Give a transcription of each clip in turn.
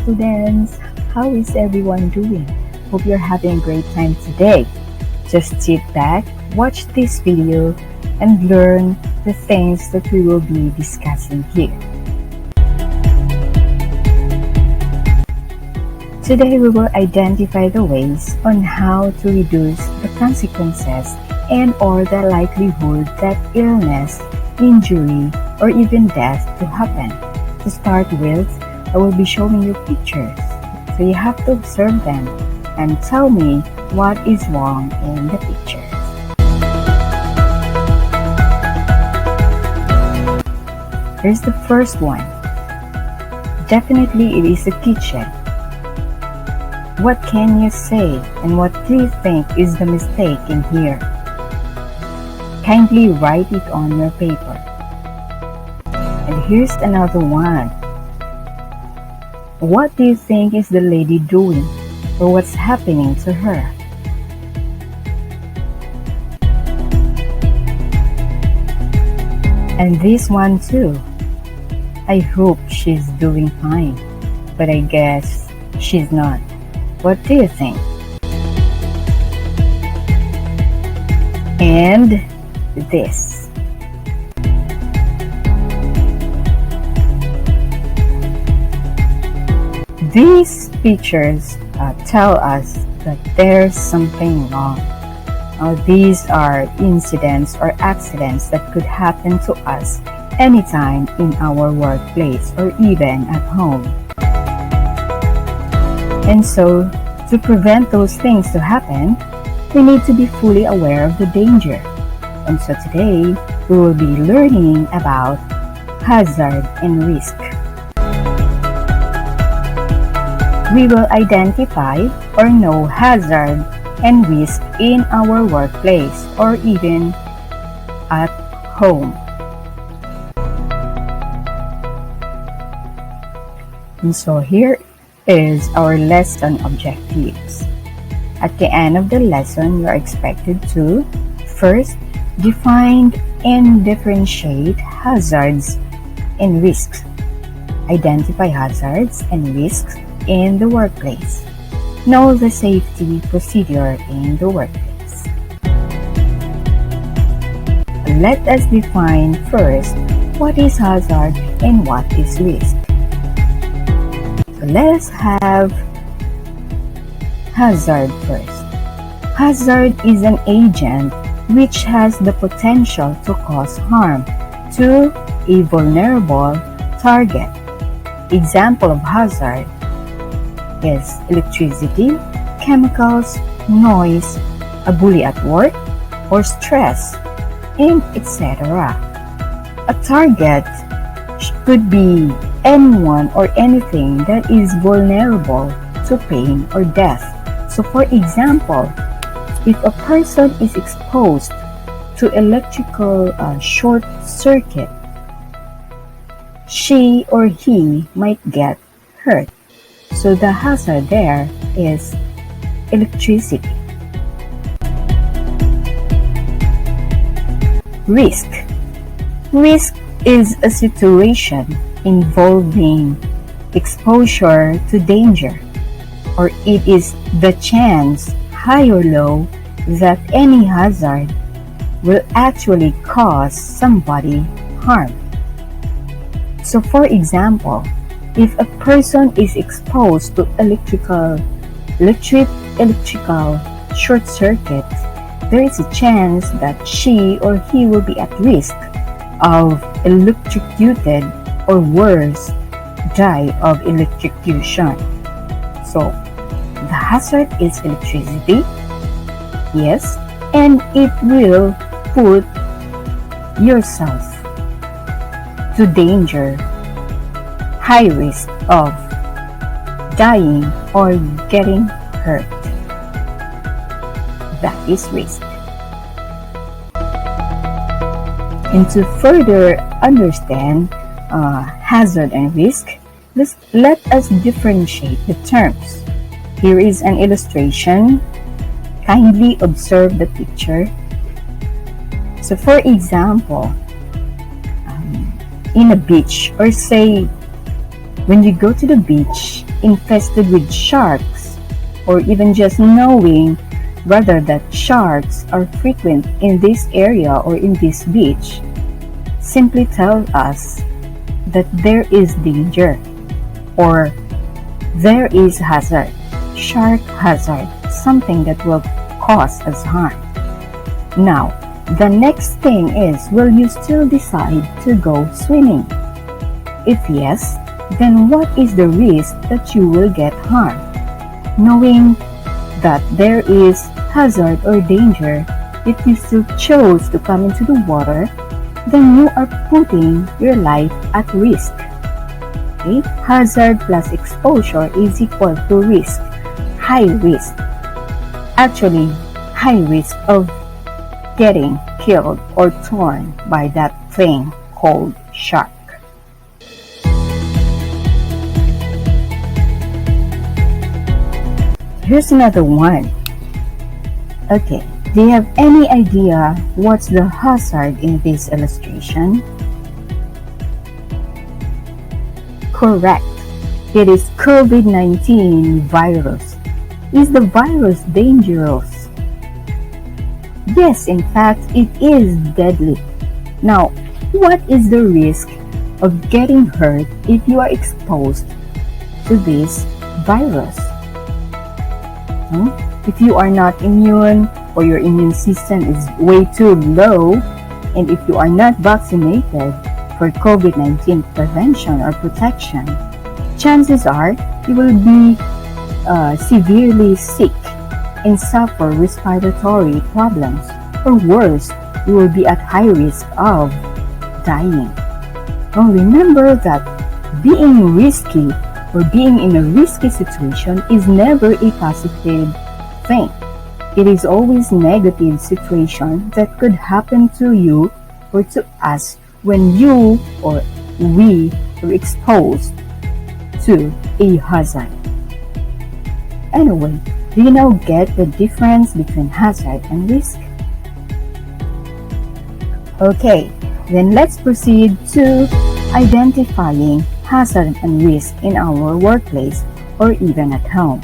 students! How is everyone doing? Hope you're having a great time today. Just sit back, watch this video, and learn the things that we will be discussing here. Today we will identify the ways on how to reduce the consequences and or the likelihood that illness, injury, or even death to happen. To start with, I will be showing you pictures. So you have to observe them and tell me what is wrong in the pictures. Here's the first one. Definitely it is a kitchen. What can you say and what do you think is the mistake in here? Kindly write it on your paper. And here's another one. What do you think is the lady doing or what's happening to her? And this one too. I hope she's doing fine, but I guess she's not. What do you think? And this. These pictures tell us that there's something wrong. These are incidents or accidents that could happen to us anytime in our workplace or even at home. And so, to prevent those things to happen, we need to be fully aware of the danger. And so today, we will be learning about hazard and risk. We will identify or know hazard and risk in our workplace or even at home. And so here is our lesson objectives. At the end of the lesson, you are expected to first define and differentiate hazards and risks. Identify hazards and risks in the workplace. Know the safety procedure in the workplace. Let us define first what is hazard and what is risk. So let us have hazard first. Hazard is an agent which has the potential to cause harm to a vulnerable target. Example of hazard is electricity, chemicals, noise, a bully at work, or stress, and etc. A target could be anyone or anything that is vulnerable to pain or death. So for example, if a person is exposed to electrical short circuit, she or he might get hurt. So the hazard there is electricity. Risk. Risk is a situation involving exposure to danger, or it is the chance, high or low, that any hazard will actually cause somebody harm. So for example, if a person is exposed to electrical short circuit, there is a chance that she or he will be at risk of electrocuted or worse, die of electrocution. So the hazard is electricity, yes, and it will put yourself to danger, high risk of dying or getting hurt. That is risk. And to further understand hazard and risk, let us differentiate the terms. Here is an illustration. Kindly observe the picture. So for example, in a beach, or say when you go to the beach infested with sharks, or even just knowing rather that sharks are frequent in this area or in this beach, simply tell us that there is danger or there is hazard, shark hazard, something that will cause us harm. Now, the next thing is, will you still decide to go swimming? If yes, then what is the risk that you will get harmed? Knowing that there is hazard or danger, if you still chose to come into the water, then you are putting your life at risk. Okay? Hazard plus exposure is equal to risk, high risk. Actually, high risk of getting killed or torn by that thing called shark. Here's another one. Okay, do you have any idea what's the hazard in this illustration? Correct. It is COVID-19 virus. Is the virus dangerous? Yes, in fact, it is deadly. Now, what is the risk of getting hurt if you are exposed to this virus? If you are not immune or your immune system is way too low, and if you are not vaccinated for COVID-19 prevention or protection, chances are you will be severely sick and suffer respiratory problems, or worse, you will be at high risk of dying. Now remember that being risky or being in a risky situation is never a positive thing. It is always negative situation that could happen to you or to us when you or we are exposed to a hazard. Anyway, do you now get the difference between hazard and risk? Okay, then let's proceed to identifying hazard and risk in our workplace or even at home.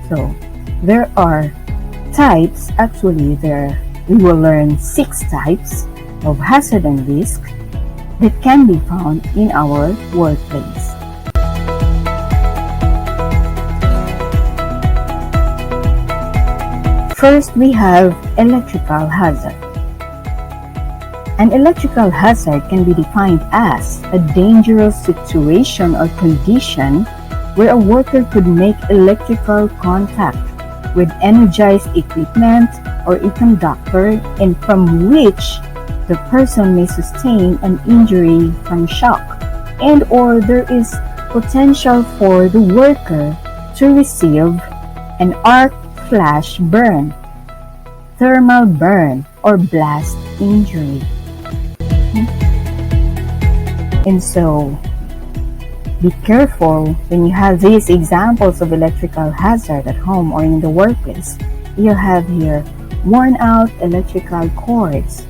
So, there are types, actually we will learn 6 types of hazard and risk that can be found in our workplace. First, we have electrical hazard. An electrical hazard can be defined as a dangerous situation or condition where a worker could make electrical contact with energized equipment or a conductor, and from which the person may sustain an injury from shock, and or there is potential for the worker to receive an arc flash burn, thermal burn, or blast injury. And so, be careful when you have these examples of electrical hazard at home or in the workplace. You have here worn out electrical cords,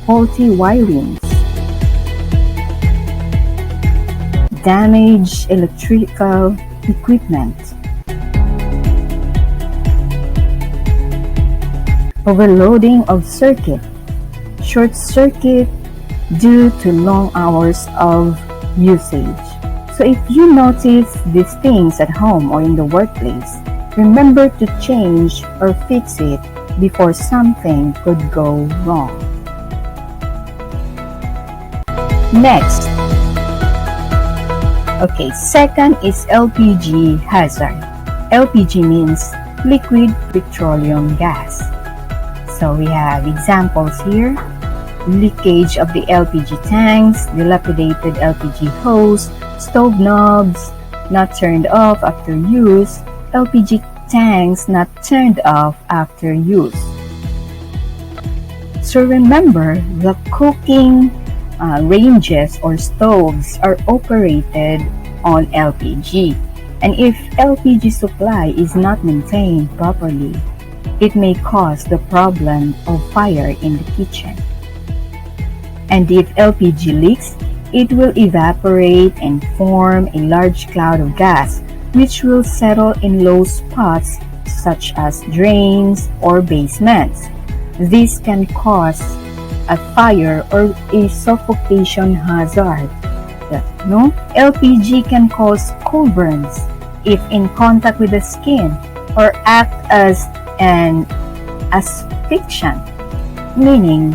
faulty wirings, damaged electrical equipment, overloading of circuit, short circuit due to long hours of usage. So if you notice these things at home or in the workplace, remember to change or fix it before something could go wrong. Next. Okay, second is LPG hazard. LPG means liquid petroleum gas. So we have examples here: leakage of the LPG tanks, dilapidated LPG hose, stove knobs not turned off after use, LPG tanks not turned off after use. So remember, the cooking ranges or stoves are operated on LPG, and if LPG supply is not maintained properly, it may cause the problem of fire in the kitchen. And if LPG leaks, it will evaporate and form a large cloud of gas, which will settle in low spots such as drains or basements. This can cause a fire or a suffocation hazard. No? LPG can cause cold burns if in contact with the skin or act as an asphyxiant, meaning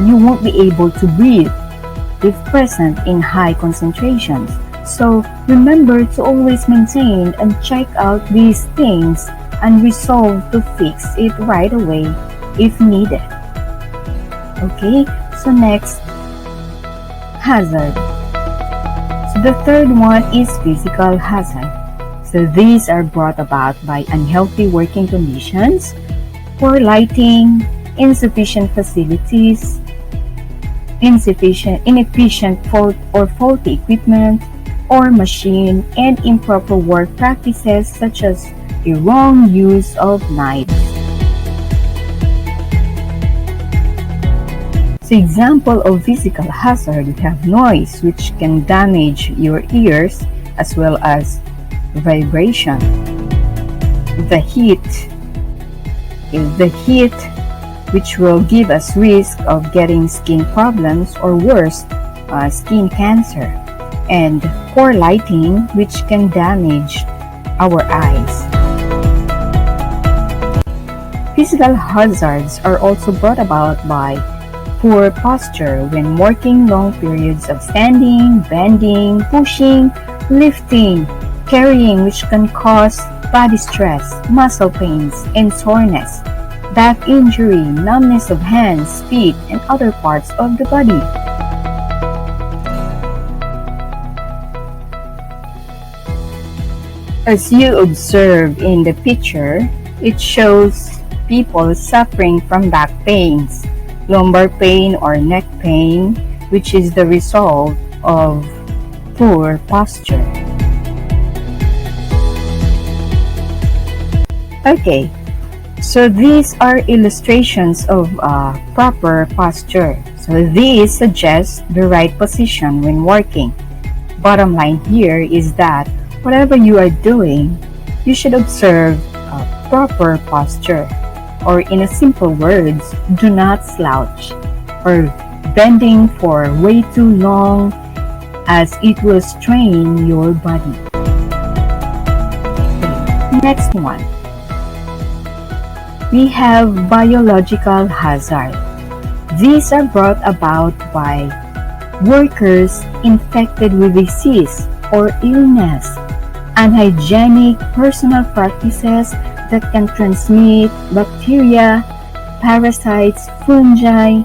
you won't be able to breathe if present in high concentrations. So remember to always maintain and check out these things and resolve to fix it right away if needed. Okay, so next, hazard. So the third one is physical hazard. So these are brought about by unhealthy working conditions, poor lighting, insufficient facilities, inefficient or faulty equipment or machine, and improper work practices such as a wrong use of knives. So example of physical hazard, we have noise, which can damage your ears, as well as vibration. The heat, which will give us risk of getting skin problems or worse, skin cancer. And poor lighting, which can damage our eyes. Physical hazards are also brought about by poor posture when working long periods of standing, bending, pushing, lifting, carrying, which can cause body stress, muscle pains, and soreness, back injury, numbness of hands, feet, and other parts of the body. As you observe in the picture, it shows people suffering from back pains, lumbar pain or neck pain, which is the result of poor posture. Okay, so these are illustrations of proper posture. So these suggest the right position when working. Bottom line here is that whatever you are doing, you should observe proper posture. Or in a simple words, do not slouch or bending for way too long, as it will strain your body. Okay, next one. We have biological hazard. These are brought about by workers infected with disease or illness, unhygienic personal practices that can transmit bacteria, parasites, fungi,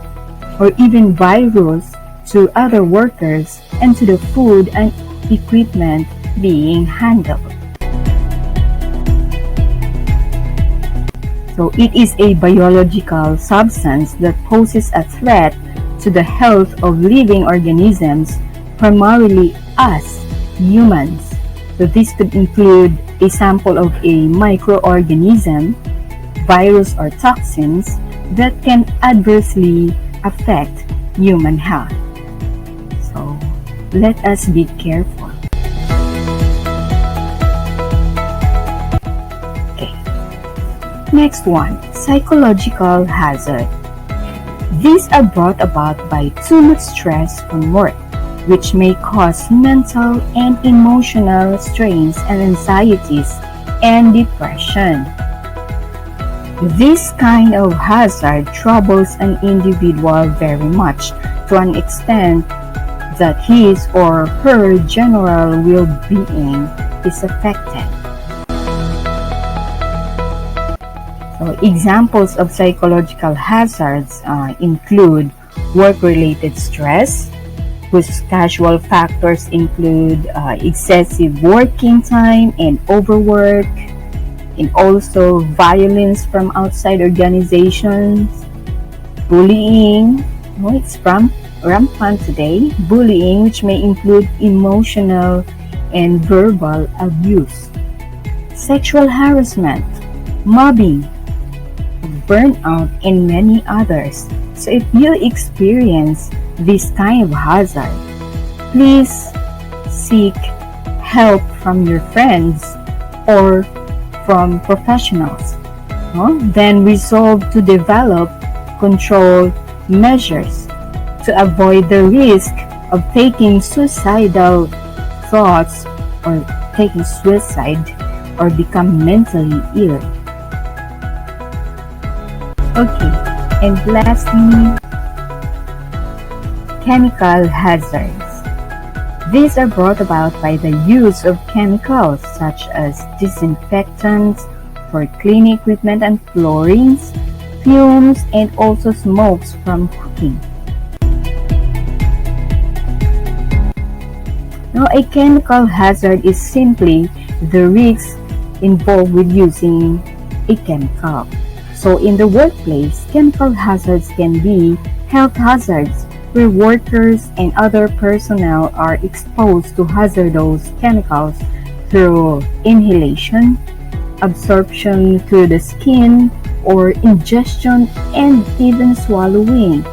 or even virus to other workers and to the food and equipment being handled. So it is a biological substance that poses a threat to the health of living organisms, primarily us, humans. So this could include a sample of a microorganism, virus or toxins that can adversely affect human health. So let us be careful. Okay. Next one, psychological hazard. These are brought about by too much stress from work, which may cause mental and emotional strains and anxieties and depression. This kind of hazard troubles an individual very much, to an extent that his or her general well-being is affected. So, examples of psychological hazards include work-related stress, whose casual factors include excessive working time and overwork, and also violence from outside organizations, bullying, it's rampant today, bullying, which may include emotional and verbal abuse, sexual harassment, mobbing, burnout, and many others. So if you experience this kind of hazard, please seek help from your friends or from professionals. No? Then resolve to develop control measures to avoid the risk of taking suicidal thoughts or taking suicide or become mentally ill. Okay, and lastly, chemical hazards. These are brought about by the use of chemicals such as disinfectants for cleaning equipment and floorings, fumes, and also smokes from cooking. Now, a chemical hazard is simply the risk involved with using a chemical. So in the workplace, chemical hazards can be health hazards, where workers and other personnel are exposed to hazardous chemicals through inhalation, absorption through the skin, or ingestion and even swallowing.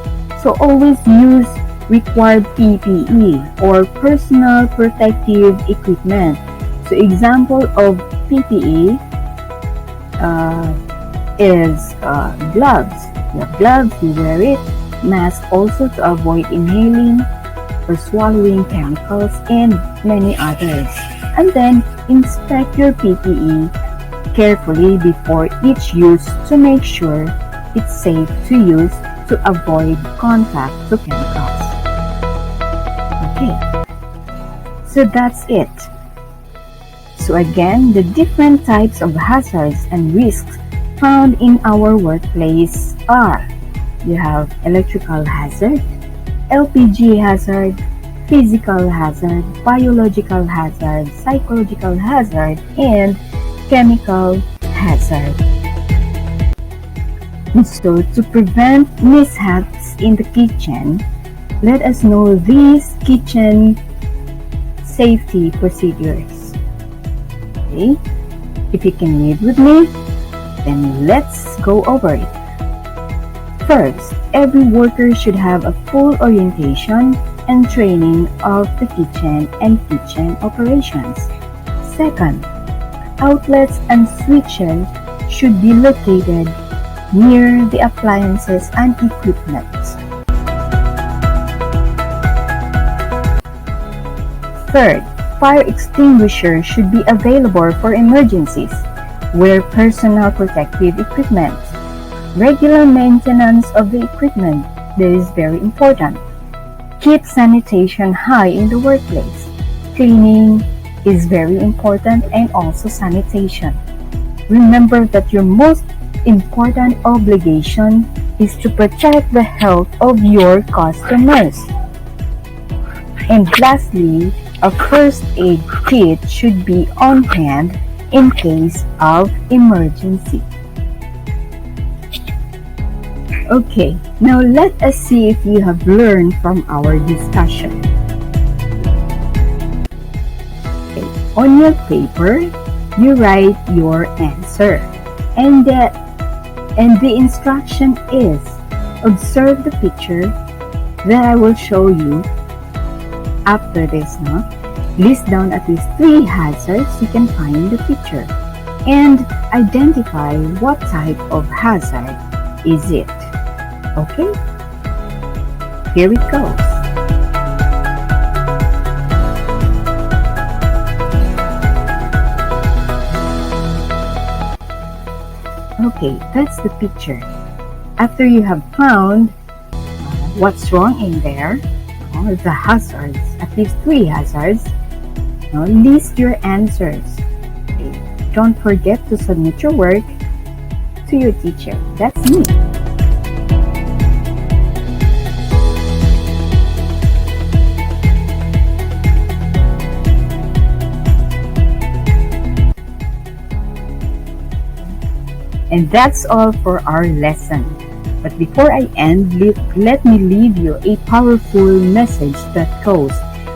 So always use required PPE or personal protective equipment. So example of PPE is gloves. You have gloves, you wear it. Mask also to avoid inhaling or swallowing chemicals and many others. And then inspect your PPE carefully before each use to make sure it's safe to use to avoid contact to chemicals. Okay, so that's it. So again, the different types of hazards and risks found in our workplace are: you have electrical hazard, LPG hazard, physical hazard, biological hazard, psychological hazard, and chemical hazard. And so to prevent mishaps in the kitchen, let us know these kitchen safety procedures. Okay? If you can read with me, then let's go over it. First, every worker should have a full orientation and training of the kitchen and kitchen operations. Second, outlets and switches should be located near the appliances and equipment. Third, fire extinguisher should be available for emergencies. Wear personal protective equipment. Regular maintenance of the equipment. This is very important. Keep sanitation high in the workplace. Cleaning is very important, and also sanitation. Remember that your most important obligation is to protect the health of your customers. And lastly, a first aid kit should be on hand in case of emergency. Okay, now let us see if you have learned from our discussion. Okay, on your paper, you write your answer. And the instruction is, observe the picture that I will show you after this. No? List down at least 3 hazards you can find in the picture and identify what type of hazard is it. Okay? Here it goes. Okay, that's the picture. After you have found what's wrong in there, or the hazards, at least 3 hazards, list your answers. Okay. Don't forget to submit your work to your teacher. That's me. And that's all for our lesson. But before I end, let me leave you a powerful message that goes,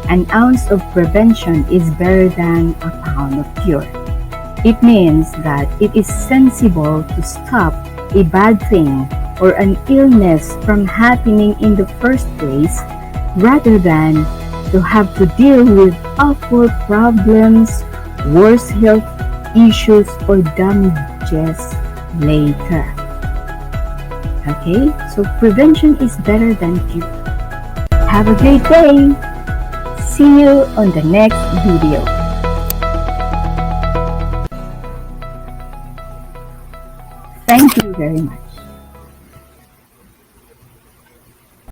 an ounce of prevention is better than a pound of cure. It means that it is sensible to stop a bad thing or an illness from happening in the first place rather than to have to deal with awful problems, worse health issues, or damages later. Okay, so prevention is better than cure. Have a great day. See you on the next video. Thank you very much.